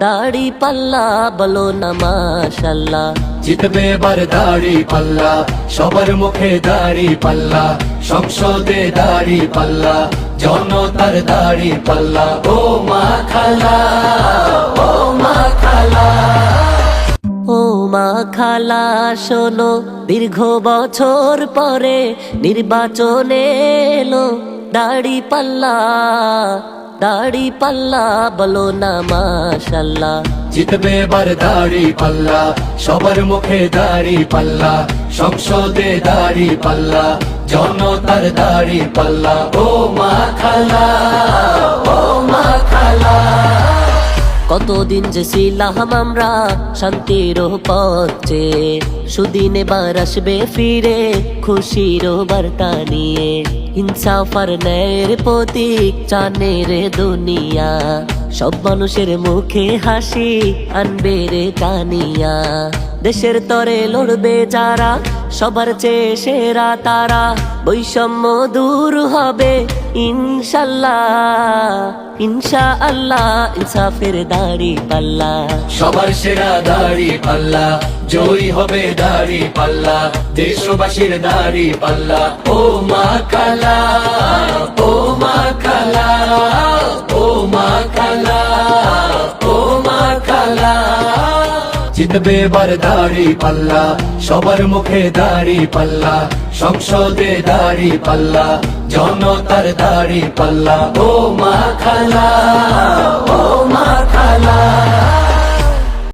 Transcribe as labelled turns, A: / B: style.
A: দাড়ি পাল্লা বলো না মাশাআল্লাহ।
B: জিতবে এবার দাড়ি পাল্লা, সবার মুখে দাড়ি পাল্লা, সংসদে দাড়ি পাল্লা, জনতার দাড়ি পাল্লা। ও মা খালা, ও মা খালা,
A: ও মা খালা শোনো, দীর্ঘ বছর পরে নির্বাচনে এলো দাড়ি পাল্লা, দাড়ি পাল্লা বলো না মাশাআল্লাহ।
B: জিতবে এবার দাড়ি পাল্লা, সবার মুখে দাড়ি পাল্লা, সংসদে দাড়ি পাল্লা, জনতার দাড়ি পাল্লা। ও মা খালা, ও মা খালা,
A: কতদিন যে ছিলাম আমরা শান্তির পথে, সুদিন এবার আসবে ফিরে খুশির বার্তা নিয়ে। ইনসাফ আর ন্যায়ের প্রতীক চানে রে দুনিয়া, সব মানুষের মুখে হাসি আনবে রে টানিয়া। দেশের তরে লড়বে যারা, সবার চেয়ে সেরা তারা, বৈষম্য দূর হবে ইনশাআল্লাহ, ইনশাআল্লাহ। ইনসাফের দাড়ি পাল্লা,
B: সবার সেরা দাড়ি পাল্লা, জয়ী হবে দাড়ি পাল্লা, দেশবাসীর দাড়ি পাল্লা। ও মা খালা, ও মা খালা, ও মা খালা, ও মা খালা। জিতবে এবার দাড়ি পাল্লা, সবার মুখে দাড়ি পাল্লা, সংসদে দাড়ি পাল্লা, জনতার দাড়ি পাল্লা। ও মা খালা, ও মা খালা।